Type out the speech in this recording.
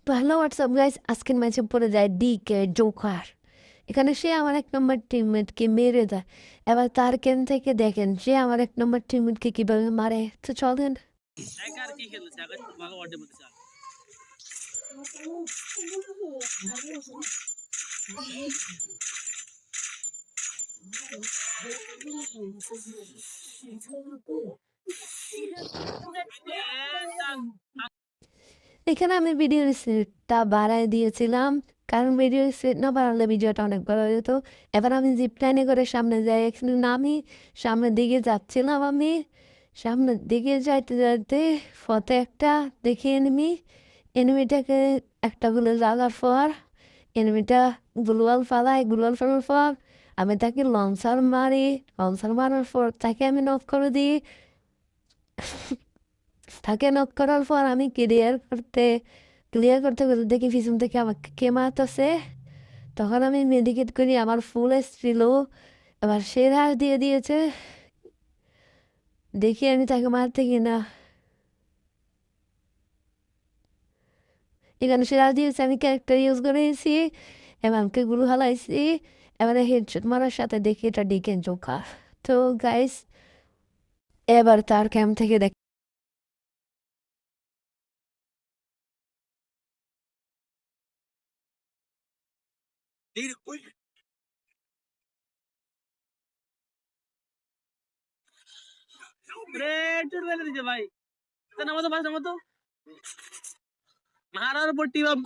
Hello WhatsApp guys, আজকের ম্যাচে পড়ে যায় ডিকে জোকার। এখানে সে আমার ১ নম্বর টিমমেটকে মেরে দেয়। এবার তার কেন থেকে দেখেন সে আমার ১ নম্বর টিমমেটকে কিভাবে মারে। তো চলেন। এখানে আমি ভিডিওর স্পিডটা বাড়ায় দিয়েছিলাম। কারণ ভিডিওর স্পিড না বাড়ালে ভিডিওটা অনেক বড় হয়ে যেত। এবার আমি জিপ লাইনে করে সামনে যাই। এখানে নামি সামনের দিকে যাচ্ছিলাম আমি। সামনের দিকে যাইতে যাইতে পথে একটা দেখি এনিমি। এনিমিটাকে একটা গুলো লাগার পর এনিমিটা গ্লোয়াল ফালায়। গ্লোয়াল ফেলার পর আমি তাকে লঞ্চার মারি। লঞ্চার মারার পর তাকে আমি নক করে দিই। তাকে নক করার পর আমি ক্লিয়ার করতে করতে দেখি পিছন থেকে আমাকে কে মারতেছে। তখন আমি মেডিকেট করি, আমার ফুল এসছিল। এবার সে রাশ দিয়ে দিয়েছে, দেখি আমি তাকে মারতে কিনা। এখানে সে রাশ দিয়েছে, আমি ক্যারেক্টার ইউজ করেছি, এবার আমাকে গুলো হালাইছি। এবারে হেডশট মারার সাথে দেখি এটা ডিকেন জোকার। তো গাইস, এবার তার ক্যাম্প থেকে দেখ ভাই, মারার পর টিম আপ